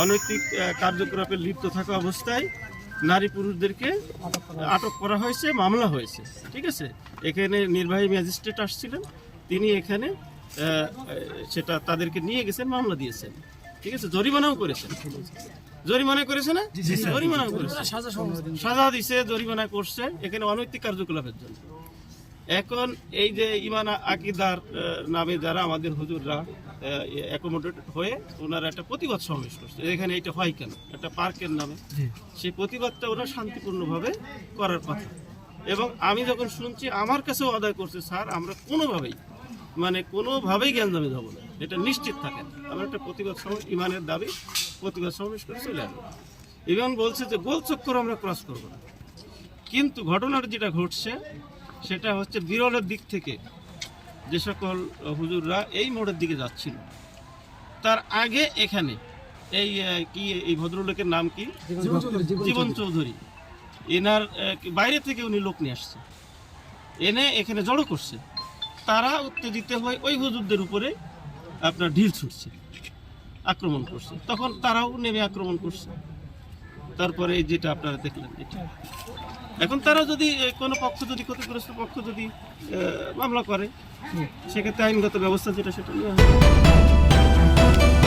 অনৈতিক কার্যকলাপে লিপ্ত থাকা অবস্থায় নারী পুরুষদেরকে আটক করা হয়েছে, মামলা হয়েছে। ঠিক আছে, এখানে নির্বাহী ম্যাজিস্ট্রেট আসছিলেন, তিনি এখানে সেটা তাদেরকে নিয়ে গেছেন, মামলা দিয়েছেন। ঠিক আছে, জরিমানাও করেছেন। জরিমানা করেছে না? জরিমানাও করেছে, সাজা দিছে, জরিমানা করছে এখানে অনৈতিক কার্যকলাপের জন্য। এখন এই যে ইমান আকিদার নামে যারা আমাদের হুজুররা অ্যাকোমোডেট হয়ে ওনারা একটা প্রতিবাদ সমাবেশ করছে, এখানে এটা হয় কেন, একটা পার্কের নামে, সেই প্রতিবাদটা ওরা শান্তিপূর্ণভাবে করার কথা। এবং আমি যখন শুনছি আমার কাছেও আদায় করছে, স্যার আমরা কোনোভাবেই গ্যাঞ্জামে যাবো না, এটা নিশ্চিত থাকেন। আমরা একটা প্রতিবাদ সমাবেশ, ইমানের দাবি প্রতিবাদ সমাবেশ করে চলে আসবো। ইমান বলছে যে গোল চক্কর আমরা ক্রস করবো না। কিন্তু ঘটনার যেটা ঘটছে সেটা হচ্ছে বিরলের দিক থেকে যে সকল হুজুররা এই মোড়ের দিকে যাচ্ছিল, তার আগে এখানে এই ভদ্রলোকের নাম কি, জীবন চৌধুরী, এনার বাইরে থেকে উনি লোক নিয়ে আসছে, এনে এখানে জড়ো করছে। তারা উত্তেজিত হয়ে ওই হুজুরদের উপরে আপনার ঢিল ছুটছে, আক্রমণ করছে। তখন তারাও নেমে আক্রমণ করছে। তারপরে যেটা আপনারা দেখলেন এটা। এখন তারা যদি কোনো পক্ষ, যদি ক্ষতিগ্রস্ত পক্ষ যদি মামলা করে, সেক্ষেত্রে আইনগত ব্যবস্থা যেটা সেটা নেওয়া হবে।